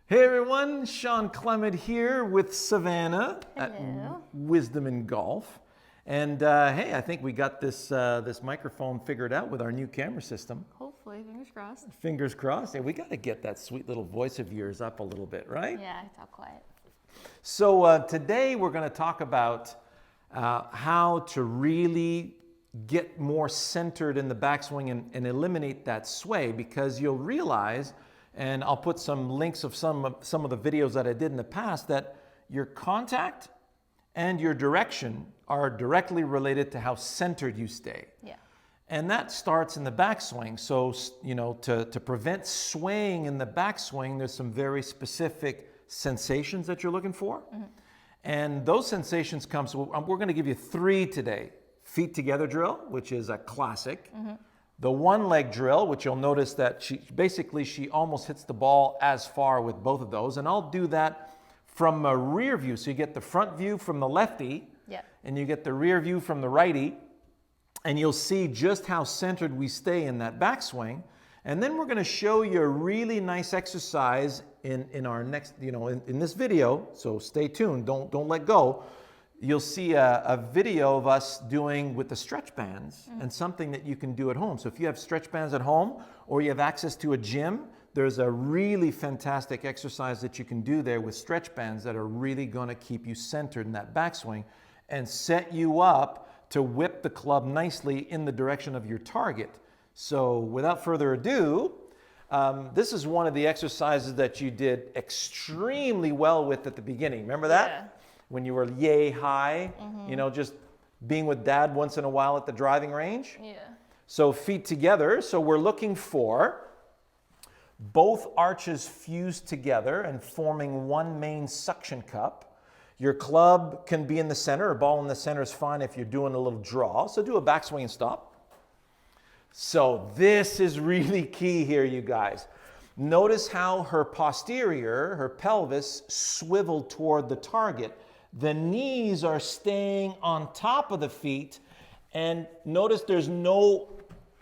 Hey everyone, Shawn Clement here with Savannah at Hello. Wisdom in Golf. And hey, I think we got this microphone figured out with our new camera system. Hopefully, fingers crossed. Fingers crossed. Yeah, we got to get that sweet little voice of yours up a little bit, right? Yeah, I talk quiet. So today we're going to talk about how to really get more centered in the backswing and eliminate that sway, because you'll realize, and I'll put some links of some of the videos that I did in the past, that your contact and your direction are directly related to how centered you stay. Yeah. And that starts in the backswing. So, you know, to prevent swaying in the backswing, there's some very specific sensations that you're looking for. Mm-hmm. And those sensations come, so we're going to give you 3 today. Feet together drill, which is a classic. Mm-hmm. The one leg drill, which you'll notice that she almost hits the ball as far with both of those. And I'll do that from a rear view. So you get the front view from the lefty, and you get the rear view from the righty, and you'll see just how centered we stay in that backswing. And then we're going to show you a really nice exercise in our next, in this video. So stay tuned, don't let go. You'll see a video of us doing with the stretch bands and something that you can do at home. So if you have stretch bands at home or you have access to a gym, there's a really fantastic exercise that you can do there with stretch bands that are really going to keep you centered in that backswing and set you up to whip the club nicely in the direction of your target. So without further ado, this is one of the exercises that you did extremely well with at the beginning. Remember that? Yeah. When you were yay high, just being with dad once in a while at the driving range. Yeah. So feet together. So we're looking for both arches fused together and forming one main suction cup. Your club can be in the center, or ball in the center is fine if you're doing a little draw. So do a backswing and stop. So this is really key here, you guys. Notice how her posterior, her pelvis, swiveled toward the target. The knees are staying on top of the feet, and notice there's no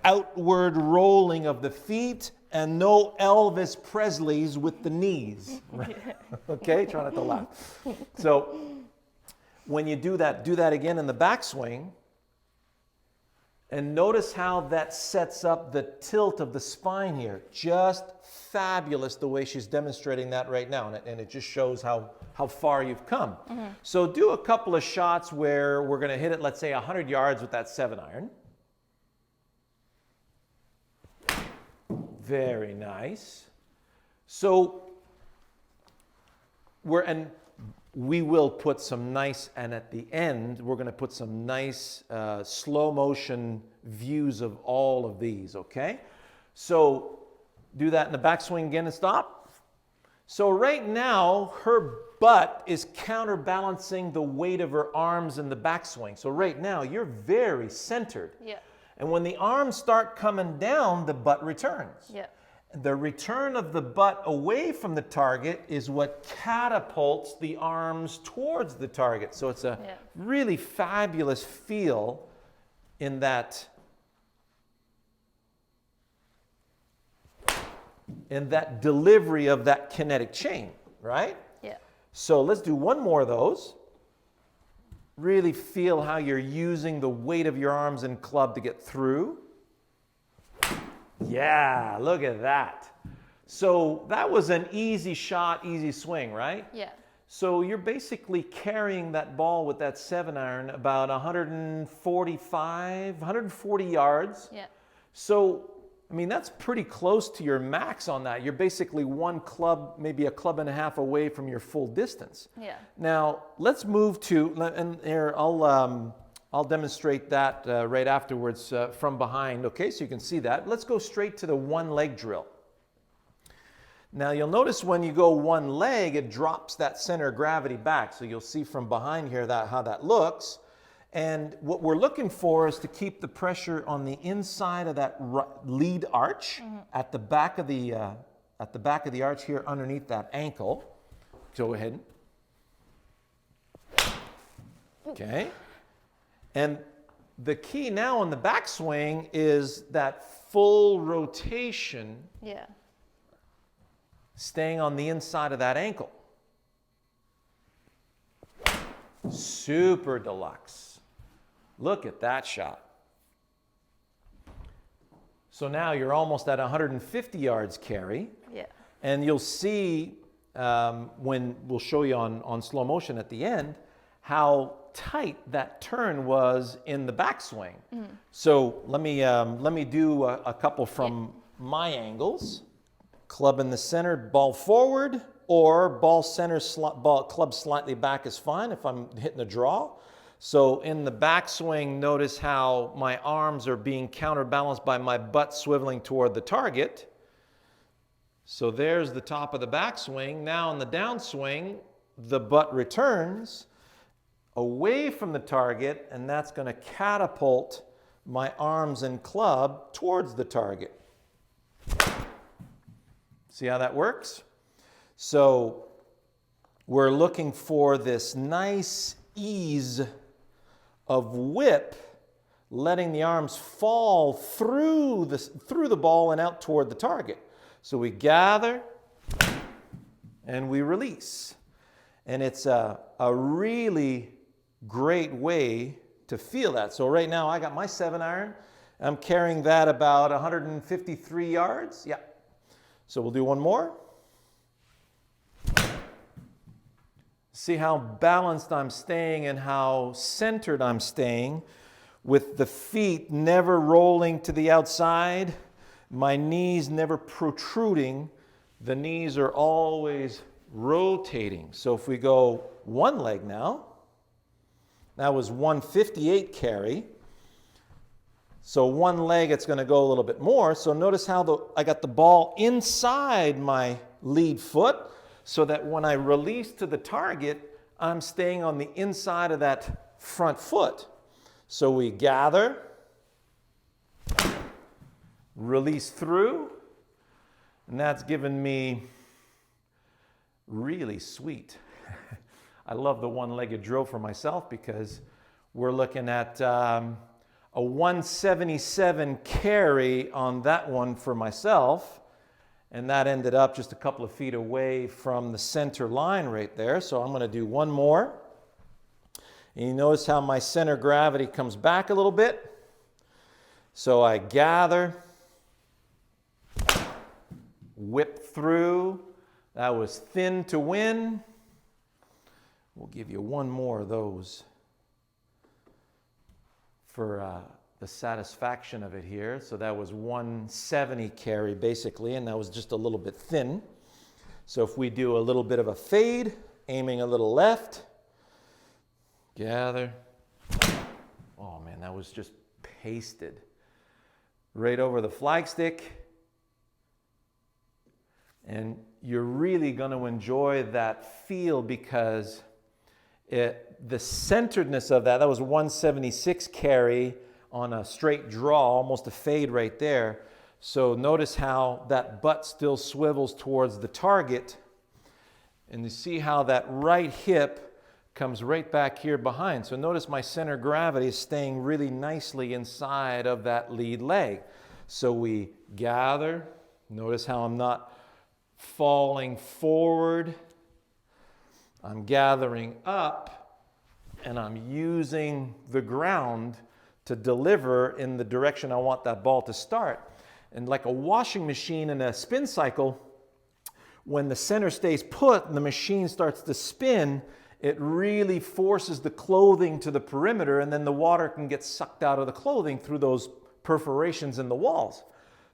outward rolling of the feet and no Elvis Presleys with the knees. Right? Okay, try not to laugh. So when you do that again in the backswing, and notice how that sets up the tilt of the spine here. Just fabulous the way she's demonstrating that right now, and it just shows how far you've come. Mm-hmm. So do a couple of shots where we're going to hit it, let's say 100 yards with that 7-iron. Very nice. So we will put some nice, and at the end, we're going to put some nice slow motion views of all of these, okay? So do that in the backswing again and stop. So right now, her butt is counterbalancing the weight of her arms in the backswing. So right now, you're very centered. Yeah. And when the arms start coming down, the butt returns. Yeah. The return of the butt away from the target is what catapults the arms towards the target. So it's a really fabulous feel in that delivery of that kinetic chain, right? Yeah. So let's do one more of those. Really feel how you're using the weight of your arms and club to get through. Yeah, look at that. So that was an easy shot, easy swing, right? Yeah. So you're basically carrying that ball with that 7-iron about 140 yards. Yeah. So, I mean, that's pretty close to your max on that. You're basically one club, maybe a club and a half away from your full distance. Yeah. Now, let's move to, and here, I'll demonstrate that right afterwards from behind, okay? So you can see that. Let's go straight to the one leg drill. Now you'll notice when you go one leg, it drops that center of gravity back. So you'll see from behind here how that looks. And what we're looking for is to keep the pressure on the inside of that lead arch at the back of the arch here underneath that ankle. Go ahead. Okay. And The key now in the backswing is that full rotation, Yeah. staying on the inside of that ankle. Super deluxe. Look at that shot. So now you're almost at 150 yards carry. Yeah. And you'll see when we'll show you on slow motion at the end how tight that turn was in the backswing. So let me do a couple from my angles. Club in the center, ball forward, or ball center, club slightly back is fine if I'm hitting a draw. So in the backswing, notice how my arms are being counterbalanced by my butt swiveling toward the target. So there's the top of the backswing. Now in the downswing, the butt returns away from the target, and that's going to catapult my arms and club towards the target. See how that works? So we're looking for this nice ease of whip, letting the arms fall through the ball and out toward the target. So we gather and we release. And it's a really great way to feel that. So right now I got my 7-iron. I'm carrying that about 153 yards. Yeah. So we'll do one more. See how balanced I'm staying and how centered I'm staying, with the feet never rolling to the outside, my knees never protruding. The knees are always rotating. So if we go one leg now, that was 158 carry. So one leg, it's going to go a little bit more. So notice how I got the ball inside my lead foot, so that when I release to the target, I'm staying on the inside of that front foot. So we gather, release through, and that's given me really sweet. I love the one-legged drill for myself because we're looking at a 177 carry on that one for myself. And that ended up just a couple of feet away from the center line right there. So I'm going to do one more. And you notice how my center of gravity comes back a little bit. So I gather, whip through. That was thin to win. We'll give you one more of those for the satisfaction of it here. So that was 170 carry basically, and that was just a little bit thin. So if we do a little bit of a fade, aiming a little left, gather. Oh man, that was just pasted right over the flagstick. And you're really going to enjoy that feel because the centeredness of that was 176 carry on a straight draw, almost a fade right there. So notice how that butt still swivels towards the target. And you see how that right hip comes right back here behind. So notice my center of gravity is staying really nicely inside of that lead leg. So we gather. Notice how I'm not falling forward. I'm gathering up, and I'm using the ground to deliver in the direction I want that ball to start. And like a washing machine in a spin cycle, when the center stays put and the machine starts to spin, it really forces the clothing to the perimeter, and then the water can get sucked out of the clothing through those perforations in the walls.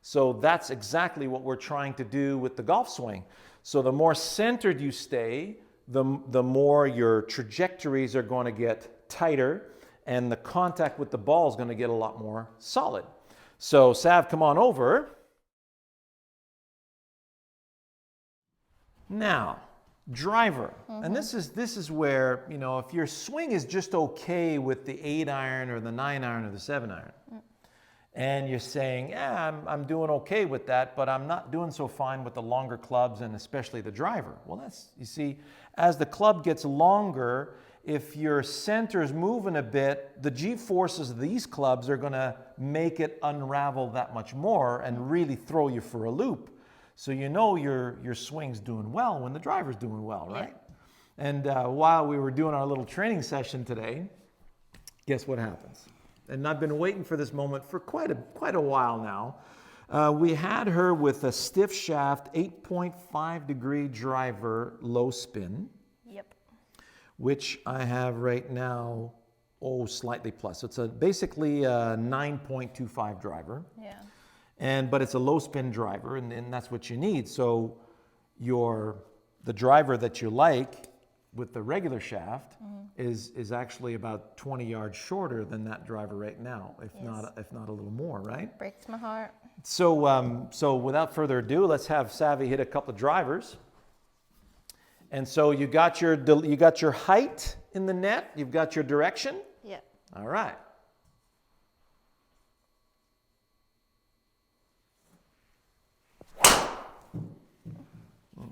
So that's exactly what we're trying to do with the golf swing. So the more centered you stay, the more your trajectories are going to get tighter, and the contact with the ball is going to get a lot more solid. So Sav, come on over. Now, driver. And this is where, you know, if your swing is just okay with the 8-iron or the 9-iron or the 7-iron, and you're saying, yeah, I'm doing okay with that, but I'm not doing so fine with the longer clubs and especially the driver. Well, you see, as the club gets longer if your center's moving a bit, the G-forces of these clubs are going to make it unravel that much more and really throw you for a loop. So you know your swing's doing well when the driver's doing well, right? Yeah. And while we were doing our little training session today, guess what happens? And I've been waiting for this moment for quite a while now. We had her with a stiff shaft, 8.5 degree driver, low spin. Yep. Which I have right now, slightly plus. It's basically a 9.25 driver. Yeah. But it's a low spin driver, and that's what you need. So the driver that you like with the regular shaft is actually about 20 yards shorter than that driver right now, if not a little more, right? Breaks my heart. So without further ado, let's have Savvy hit a couple of drivers. And so you got your height in the net, you've got your direction. Yeah. All right.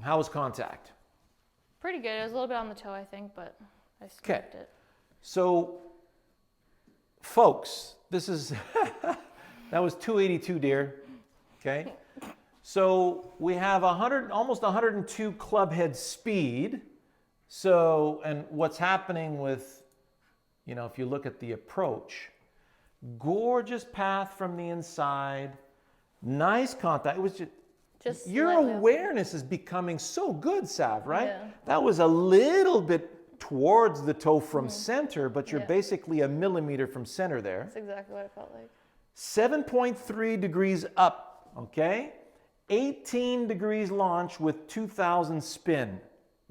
How was contact? Pretty good. It was a little bit on the toe, I think, but I smoked it. So, folks, this is that was 282, dear. Okay. So we have almost 102 club head speed. So, and what's happening with, if you look at the approach, gorgeous path from the inside, nice contact. It was just your awareness is becoming so good, Sav, right? Yeah. That was a little bit towards the toe from center, but you're basically a millimeter from center there. That's exactly what it felt like. 7.3 degrees up, okay? 18 degrees launch with 2,000 spin.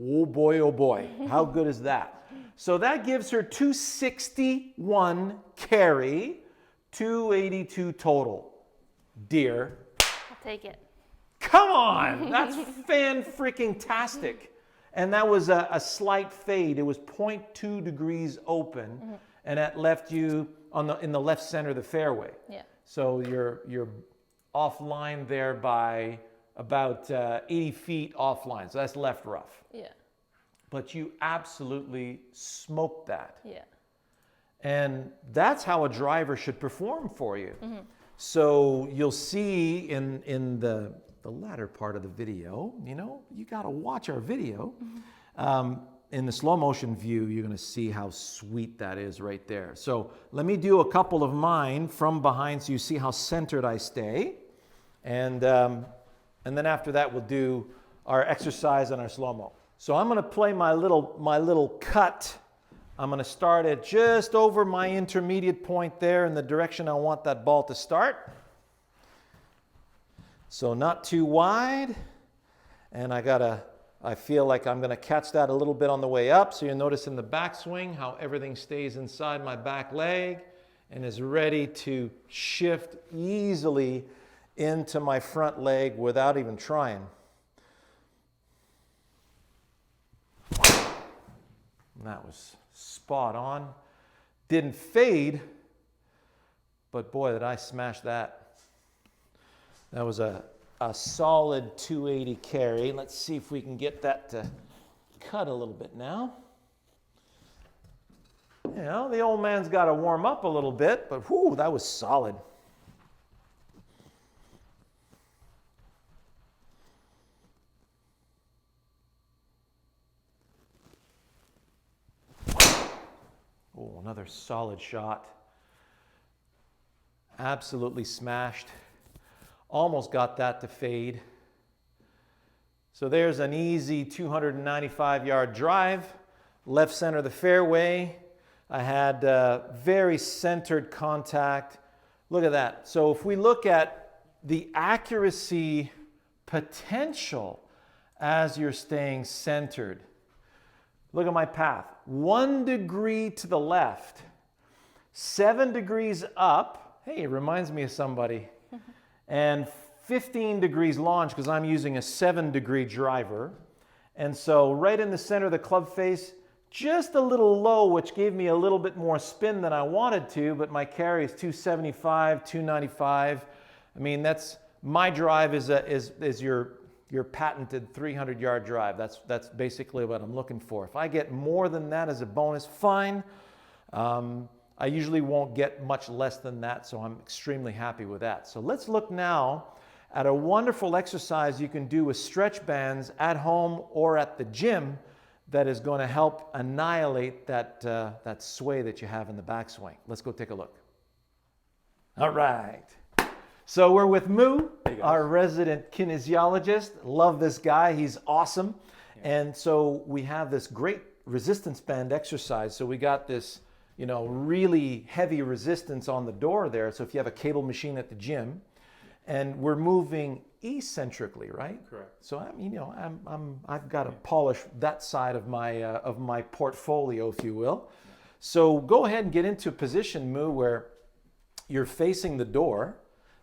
Oh boy, how good is that? So that gives her 261 carry, 282 total. Dear. I'll take it. Come on, that's fan-freaking-tastic. And that was a slight fade. It was 0.2 degrees open, and that left you in the left center of the fairway. Yeah. So you're offline there by about 80 feet offline. So that's left rough. Yeah. But you absolutely smoked that. Yeah. And that's how a driver should perform for you. So you'll see in the latter part of the video, you got to watch our video. In the slow motion view, you're going to see how sweet that is right there. So let me do a couple of mine from behind so you see how centered I stay. And then after that, we'll do our exercise and our slow-mo. So I'm going to play my little cut. I'm going to start at just over my intermediate point there in the direction I want that ball to start. So not too wide. And I feel like I'm going to catch that a little bit on the way up. So you'll notice in the backswing how everything stays inside my back leg and is ready to shift easily into my front leg without even trying. And that was spot on. Didn't fade, but boy, did I smash that. That was a solid 280 carry. Let's see if we can get that to cut a little bit now. The old man's got to warm up a little bit, but whew, that was solid. Oh, another solid shot. Absolutely smashed. Almost got that to fade. So there's an easy 295-yard drive, left center of the fairway. I had very centered contact. Look at that. So if we look at the accuracy potential as you're staying centered, look at my path. 1 degree to the left, 7 degrees up. Hey, it reminds me of somebody. And 15 degrees launch because I'm using a 7-degree driver. And so right in the center of the club face, just a little low, which gave me a little bit more spin than I wanted to, but my carry is 275, 295. I mean, that's my drive is your your patented 300-yard drive. That's basically what I'm looking for. If I get more than that as a bonus, fine. I usually won't get much less than that, so I'm extremely happy with that. So let's look now at a wonderful exercise you can do with stretch bands at home or at the gym that is going to help annihilate that sway that you have in the backswing. Let's go take a look. All right. So we're with Moo, our resident kinesiologist. Love this guy. He's awesome. Yeah. And so we have this great resistance band exercise. So we got this, you know, really heavy resistance on the door there. So if you have a cable machine at the gym, and we're moving eccentrically, right? Correct. So I've got to polish that side of my portfolio, if you will. Yeah. So go ahead and get into a position, Moo, where you're facing the door.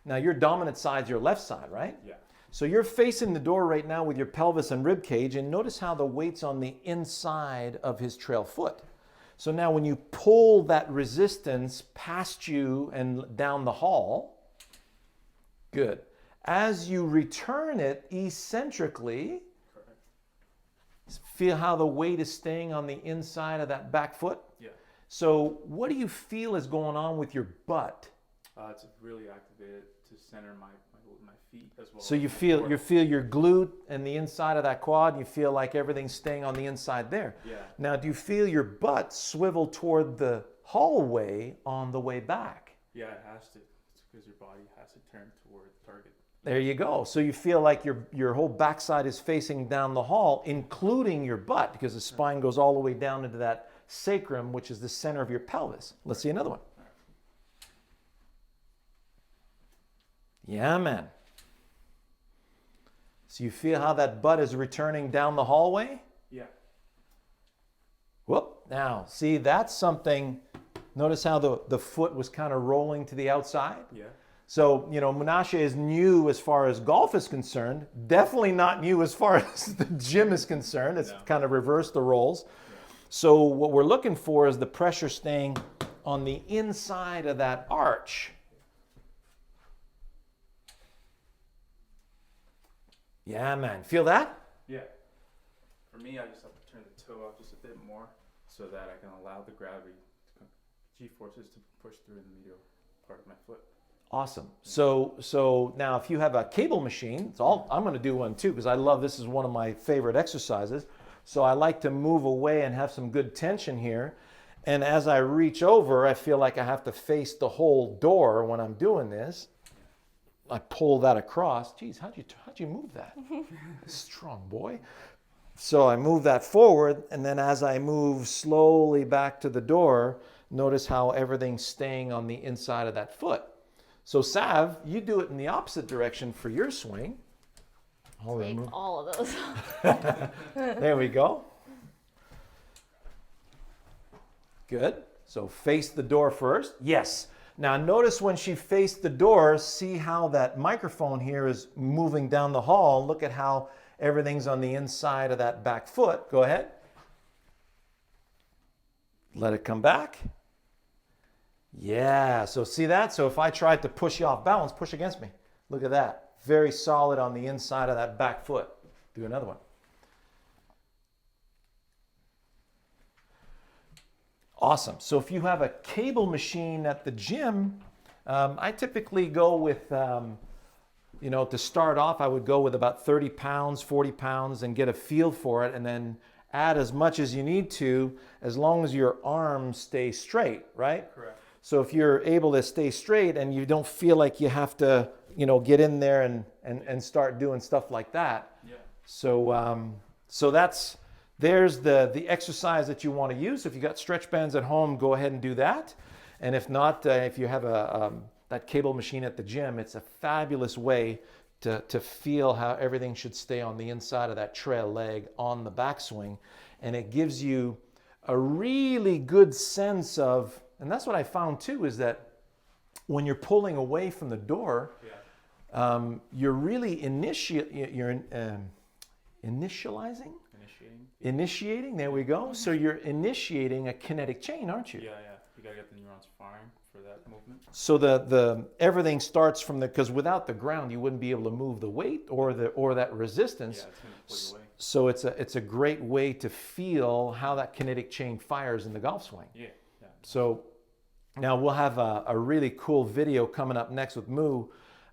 Now your dominant side's your left side, right? Yeah. So you're facing the door right now with your pelvis and rib cage, and notice how the weight's on the inside of his trail foot. So now when you pull that resistance past you and down the hall, good. As you return it eccentrically, correct, feel how the weight is staying on the inside of that back foot? Yeah. So what do you feel is going on with your butt? It's really activated to center my feet as well. So you feel your glute and the inside of that quad, and you feel like everything's staying on the inside there. Yeah. Now, do you feel your butt swivel toward the hallway on the way back? Yeah, it has to. It's because your body has to turn toward the target. There you go. So you feel like your whole backside is facing down the hall, including your butt, because the spine goes all the way down into that sacrum, which is the center of your pelvis. Let's see another one. Yeah, man. So you feel how that butt is returning down the hallway? Yeah. Whoop. Now, see, that's something. Notice how the foot was kind of rolling to the outside? Yeah. So, you know, Menashe is new as far as golf is concerned. Definitely not new as far as the gym is concerned. It's kind of reversed the roles. Yeah. So what we're looking for is the pressure staying on the inside of that arch. Yeah, man. Feel that? Yeah. For me, I just have to turn the toe out just a bit more so that I can allow the gravity, G-forces to push through the medial part of my foot. Awesome. So now if you have a cable machine, I'm going to do one too because I love this is one of my favorite exercises. So I like to move away and have some good tension here. And as I reach over, I feel like I have to face the whole door when I'm doing this. I pull that across. Geez, how'd you move that? Strong boy. So I move that forward, and then as I move slowly back to the door, notice how everything's staying on the inside of that foot. So Sav, you do it in the opposite direction for your swing. Take all of those. There we go. Good. So face the door first. Yes. Now notice when she faced the door, see how that microphone here is moving down the hall. Look at how everything's on the inside of that back foot. Go ahead. Let it come back. Yeah, so see that? So if I tried to push you off balance, push against me. Look at that. Very solid on the inside of that back foot. Do another one. Awesome. So if you have a cable machine at the gym, I typically go with, to start off, I would go with about 30 pounds, 40 pounds and get a feel for it and then add as much as you need to as long as your arms stay straight, right? Correct. So if you're able to stay straight and you don't feel like you have to, get in there and start doing stuff like that. Yeah. So there's the exercise that you want to use. If you got stretch bands at home, go ahead and do that. And if not, if you have that cable machine at the gym, it's a fabulous way to feel how everything should stay on the inside of that trail leg on the backswing. And it gives you a really good sense of, and that's what I found too, is that when you're pulling away from the door, you're really initiating, there we go. So you're initiating a kinetic chain, aren't you? Yeah. You gotta get the neurons firing for that movement. So the everything starts from the, because without the ground you wouldn't be able to move the weight or that resistance. Yeah, it's going to pull you away. So it's a great way to feel how that kinetic chain fires in the golf swing. Yeah. So now we'll have a really cool video coming up next with Moo.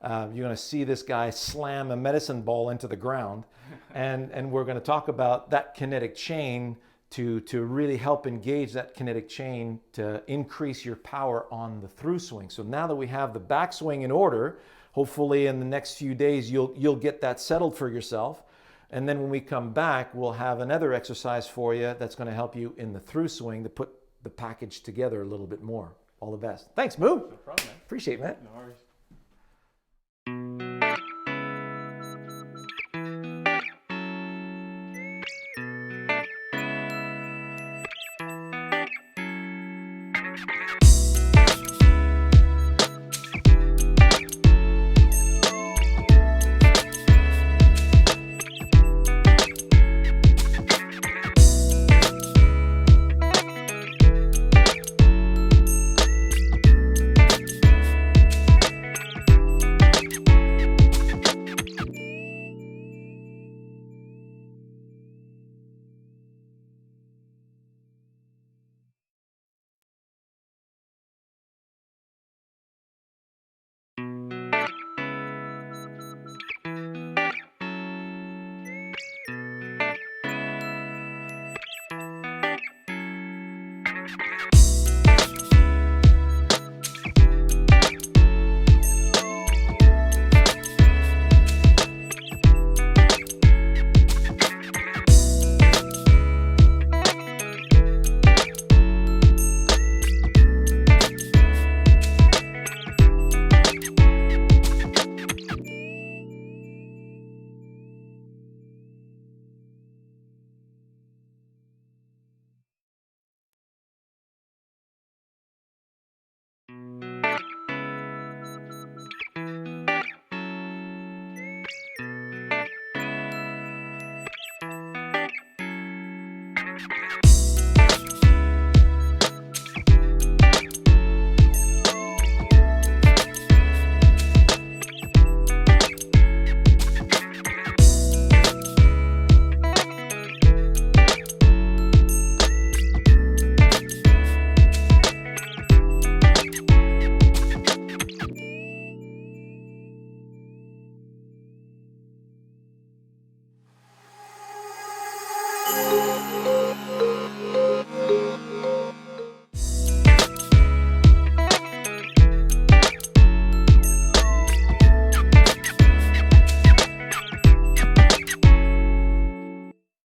You're going to see this guy slam a medicine ball into the ground, and we're going to talk about that kinetic chain to really help engage that kinetic chain to increase your power on the through swing. So now that we have the backswing in order, hopefully in the next few days you'll get that settled for yourself. And then when we come back, we'll have another exercise for you that's going to help you in the through swing to put the package together a little bit more. All the best. Thanks, Moo. No problem, man. Appreciate it, man. No worries.